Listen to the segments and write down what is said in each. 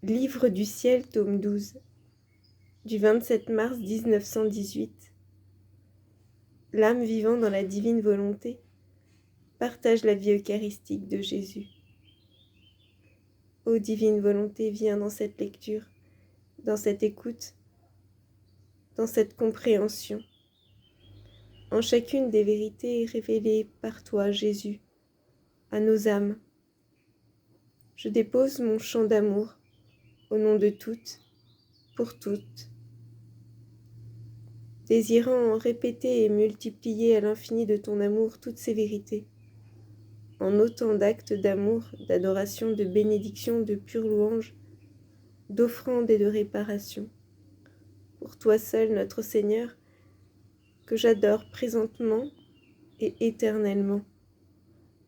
Livre du ciel, tome 12, du 27 mars 1918. L'âme vivant dans la divine volonté partage la vie eucharistique de Jésus. Ô divine volonté, viens dans cette lecture, dans cette écoute, dans cette compréhension, en chacune des vérités révélées par toi, Jésus, à nos âmes. Je dépose mon chant d'amour au nom de toutes, pour toutes, désirant répéter et multiplier à l'infini de ton amour toutes ces vérités, en autant d'actes d'amour, d'adoration, de bénédiction, de pure louange, d'offrande et de réparation. Pour toi seul, notre Seigneur, que j'adore présentement et éternellement,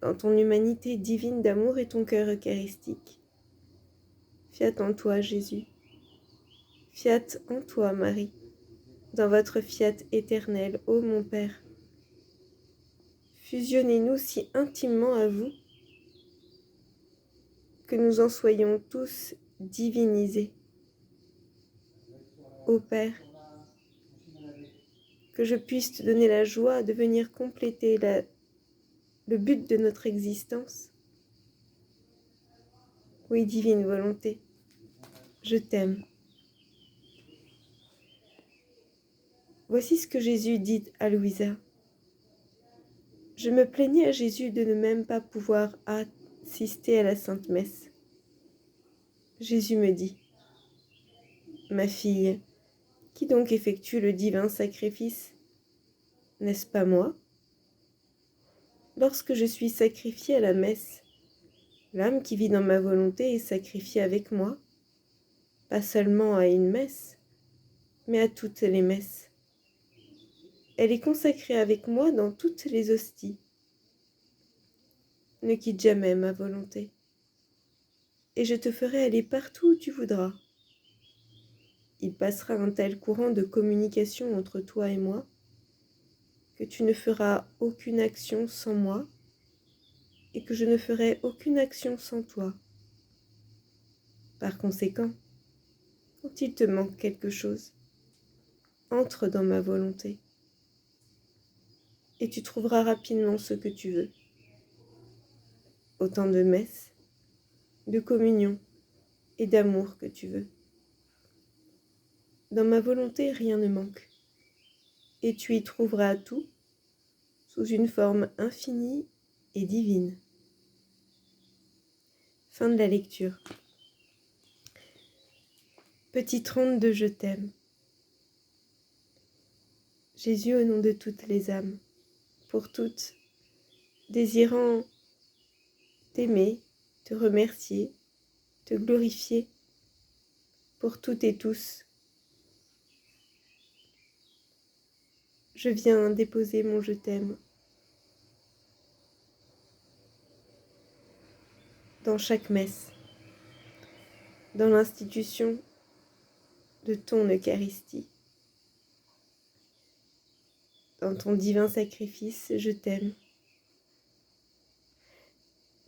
dans ton humanité divine d'amour et ton cœur eucharistique. Fiat en toi, Jésus. Fiat en toi, Marie, dans votre fiat éternel, ô mon Père. Fusionnez-nous si intimement à vous que nous en soyons tous divinisés. Ô Père, que je puisse te donner la joie de venir compléter le but de notre existence. Oui, divine volonté, je t'aime. Voici ce que Jésus dit à Louisa. Je me plaignais à Jésus de ne même pas pouvoir assister à la Sainte Messe. Jésus me dit, ma fille, qui donc effectue le divin sacrifice? N'est-ce pas moi? Lorsque je suis sacrifiée à la messe, l'âme qui vit dans ma volonté est sacrifiée avec moi, pas seulement à une messe, mais à toutes les messes. Elle est consacrée avec moi dans toutes les hosties. Ne quitte jamais ma volonté, et je te ferai aller partout où tu voudras. Il passera un tel courant de communication entre toi et moi, que tu ne feras aucune action sans moi, et que je ne ferai aucune action sans toi. Par conséquent, quand il te manque quelque chose, entre dans ma volonté, et tu trouveras rapidement ce que tu veux. Autant de messes, de communion et d'amour que tu veux. Dans ma volonté, rien ne manque, et tu y trouveras tout sous une forme infinie et divine. Fin de la lecture. Petit 32, je t'aime. Jésus, au nom de toutes les âmes, pour toutes, désirant t'aimer, te remercier, te glorifier, pour toutes et tous, je viens déposer mon je t'aime dans chaque messe, dans l'institution de ton Eucharistie. Dans ton divin sacrifice, je t'aime.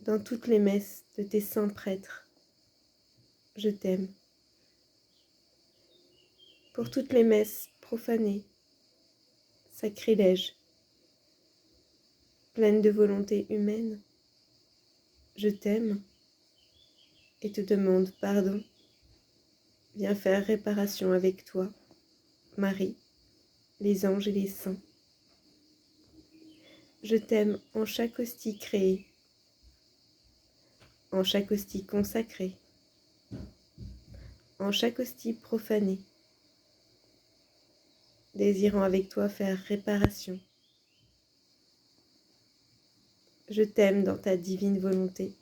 Dans toutes les messes de tes saints prêtres, je t'aime. Pour toutes les messes profanées, sacrilèges, pleines de volonté humaine, je t'aime et te demande pardon. Viens faire réparation avec toi, Marie, les anges et les saints. Je t'aime en chaque hostie créée, en chaque hostie consacrée, en chaque hostie profanée, désirant avec toi faire réparation. Je t'aime dans ta divine volonté,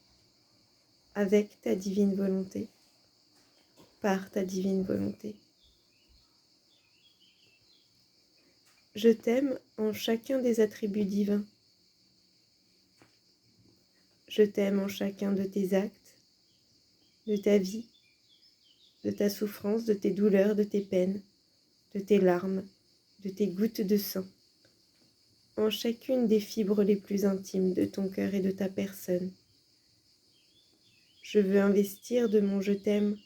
avec ta divine volonté, par ta divine volonté. Je t'aime en chacun des attributs divins. Je t'aime en chacun de tes actes, de ta vie, de ta souffrance, de tes douleurs, de tes peines, de tes larmes, de tes gouttes de sang, en chacune des fibres les plus intimes de ton cœur et de ta personne. Je veux investir de mon je t'aime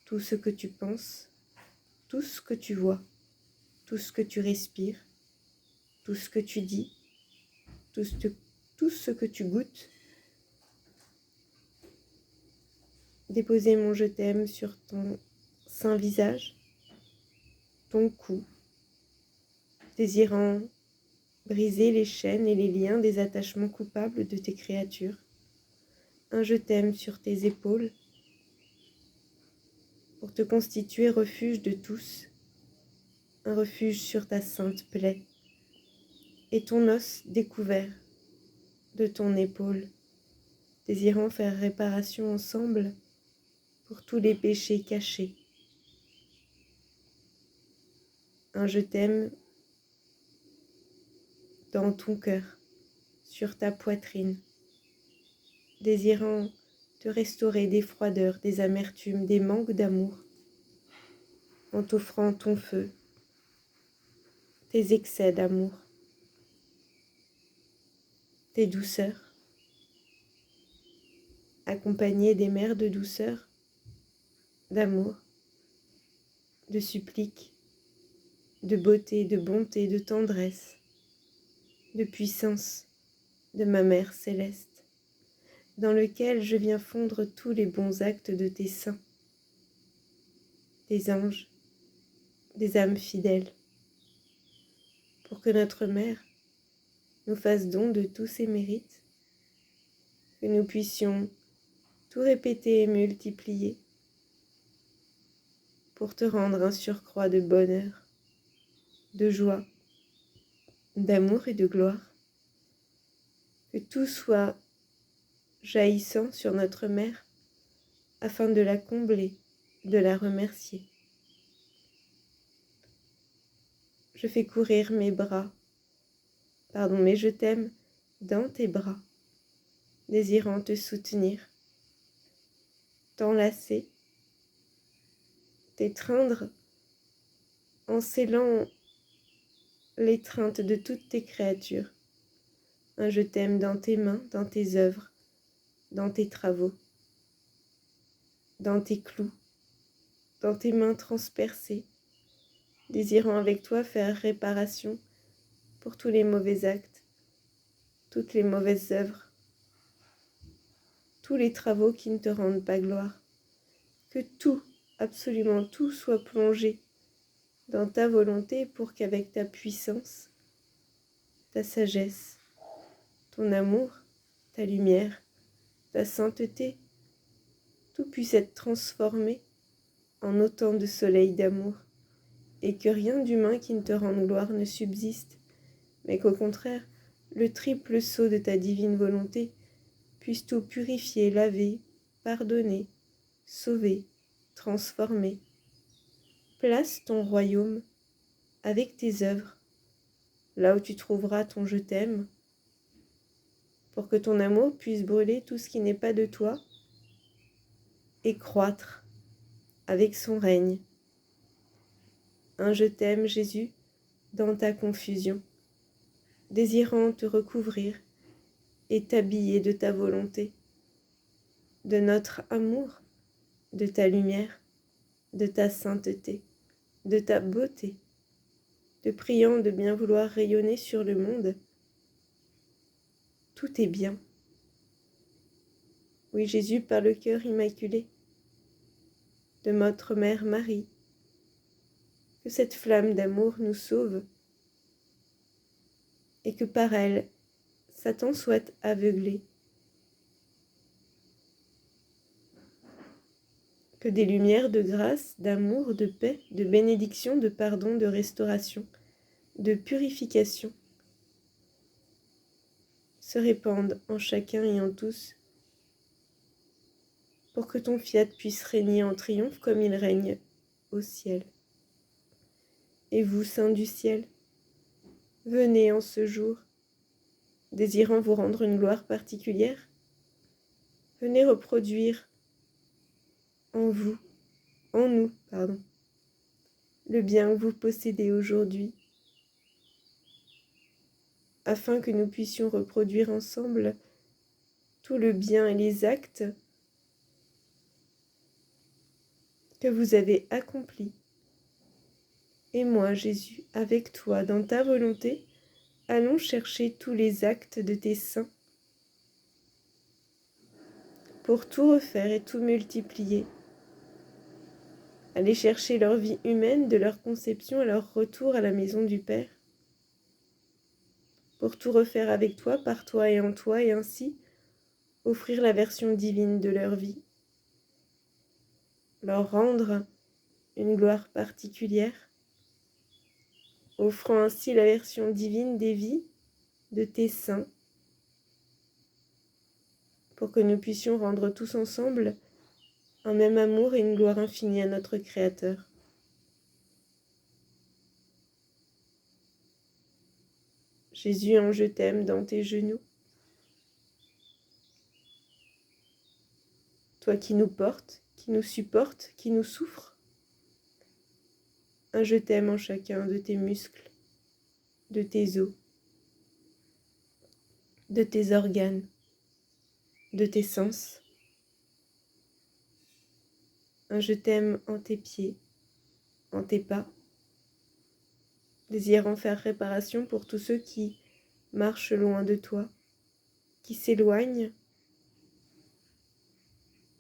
tout ce que tu penses, tout ce que tu vois, tout ce que tu respires, tout ce que tu dis, tout ce que tu goûtes. Déposer mon je t'aime sur ton saint visage, ton cou, désirant briser les chaînes et les liens des attachements coupables de tes créatures. Un je t'aime sur tes épaules, pour te constituer refuge de tous, un refuge sur ta sainte plaie, et ton os découvert de ton épaule, désirant faire réparation ensemble pour tous les péchés cachés. Un je t'aime dans ton cœur, sur ta poitrine, désirant te restaurer des froideurs, des amertumes, des manques d'amour, en t'offrant ton feu, tes excès d'amour, tes douceurs, accompagnés des mers de douceur, d'amour, de supplique, de beauté, de bonté, de tendresse, de puissance de ma mère céleste, dans lequel je viens fondre tous les bons actes de tes saints, des anges, des âmes fidèles, pour que notre mère nous fasse don de tous ses mérites, que nous puissions tout répéter et multiplier pour te rendre un surcroît de bonheur, de joie, d'amour et de gloire, que tout soit jaillissant sur notre mère afin de la combler, de la remercier. Je fais courir mes je t'aime dans tes bras, désirant te soutenir, t'enlacer, t'étreindre en scellant l'étreinte de toutes tes créatures. Un je t'aime dans tes mains, dans tes œuvres, dans tes travaux, dans tes clous, dans tes mains transpercées, désirant avec toi faire réparation pour tous les mauvais actes, toutes les mauvaises œuvres, tous les travaux qui ne te rendent pas gloire. Que tout, absolument tout, soit plongé dans ta volonté pour qu'avec ta puissance, ta sagesse, ton amour, ta lumière, ta sainteté, tout puisse être transformé en autant de soleil d'amour, et que rien d'humain qui ne te rende gloire ne subsiste, mais qu'au contraire, le triple sceau de ta divine volonté puisse tout purifier, laver, pardonner, sauver, transformer. Place ton royaume avec tes œuvres, là où tu trouveras ton je t'aime, pour que ton amour puisse brûler tout ce qui n'est pas de toi et croître avec son règne. Un je t'aime, Jésus, dans ta confusion, désirant te recouvrir et t'habiller de ta volonté, de notre amour, de ta lumière, de ta sainteté, de ta beauté, te priant de bien vouloir rayonner sur le monde. Tout est bien. Oui, Jésus, par le cœur immaculé de notre Mère Marie, que cette flamme d'amour nous sauve et que par elle, Satan soit aveuglé. Que des lumières de grâce, d'amour, de paix, de bénédiction, de pardon, de restauration, de purification se répandent en chacun et en tous, pour que ton fiat puisse régner en triomphe comme il règne au ciel. Et vous, saints du ciel, venez en ce jour, désirant vous rendre une gloire particulière, venez reproduire en vous, en nous, le bien que vous possédez aujourd'hui, afin que nous puissions reproduire ensemble tout le bien et les actes que vous avez accompli. Et moi, Jésus, avec toi, dans ta volonté, allons chercher tous les actes de tes saints pour tout refaire et tout multiplier. Allez chercher leur vie humaine de leur conception à leur retour à la maison du Père, pour tout refaire avec toi, par toi, et ainsi offrir la version divine de leur vie, leur rendre une gloire particulière, offrant ainsi la version divine des vies de tes saints, pour que nous puissions rendre tous ensemble un même amour et une gloire infinie à notre Créateur. Jésus, en je t'aime dans tes genoux, toi qui nous portes, qui nous supportes, qui nous souffres, un je t'aime en chacun de tes muscles, de tes os, de tes organes, de tes sens, un je t'aime en tes pieds, en tes pas, désirant faire réparation pour tous ceux qui marchent loin de toi, qui s'éloignent.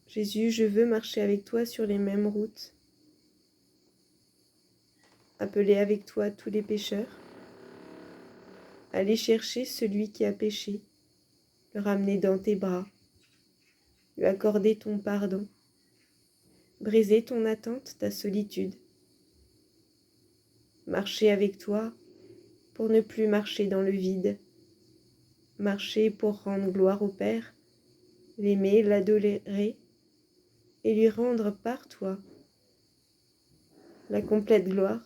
Jésus, je veux marcher avec toi sur les mêmes routes, appeler avec toi tous les pécheurs, aller chercher celui qui a péché, le ramener dans tes bras, lui accorder ton pardon, briser ton attente, ta solitude, marcher avec toi pour ne plus marcher dans le vide, marcher pour rendre gloire au Père, l'aimer, l'adorer et lui rendre par toi la complète gloire,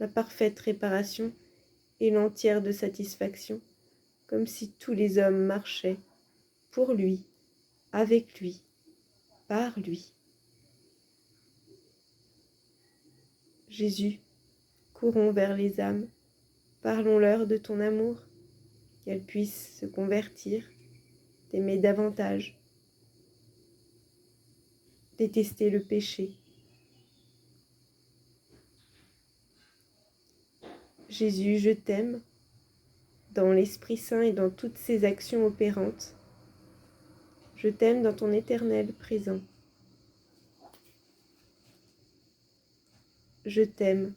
la parfaite réparation et l'entière de satisfaction, comme si tous les hommes marchaient pour lui, avec lui, par lui. Jésus, courons vers les âmes, parlons-leur de ton amour, qu'elles puissent se convertir, t'aimer davantage, détester le péché. Jésus, je t'aime, dans l'Esprit Saint et dans toutes ses actions opérantes. Je t'aime dans ton éternel présent. Je t'aime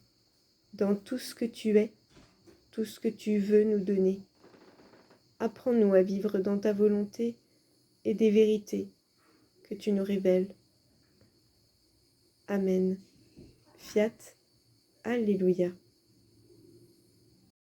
dans tout ce que tu es, tout ce que tu veux nous donner. Apprends-nous à vivre dans ta volonté et des vérités que tu nous révèles. Amen. Fiat. Alléluia.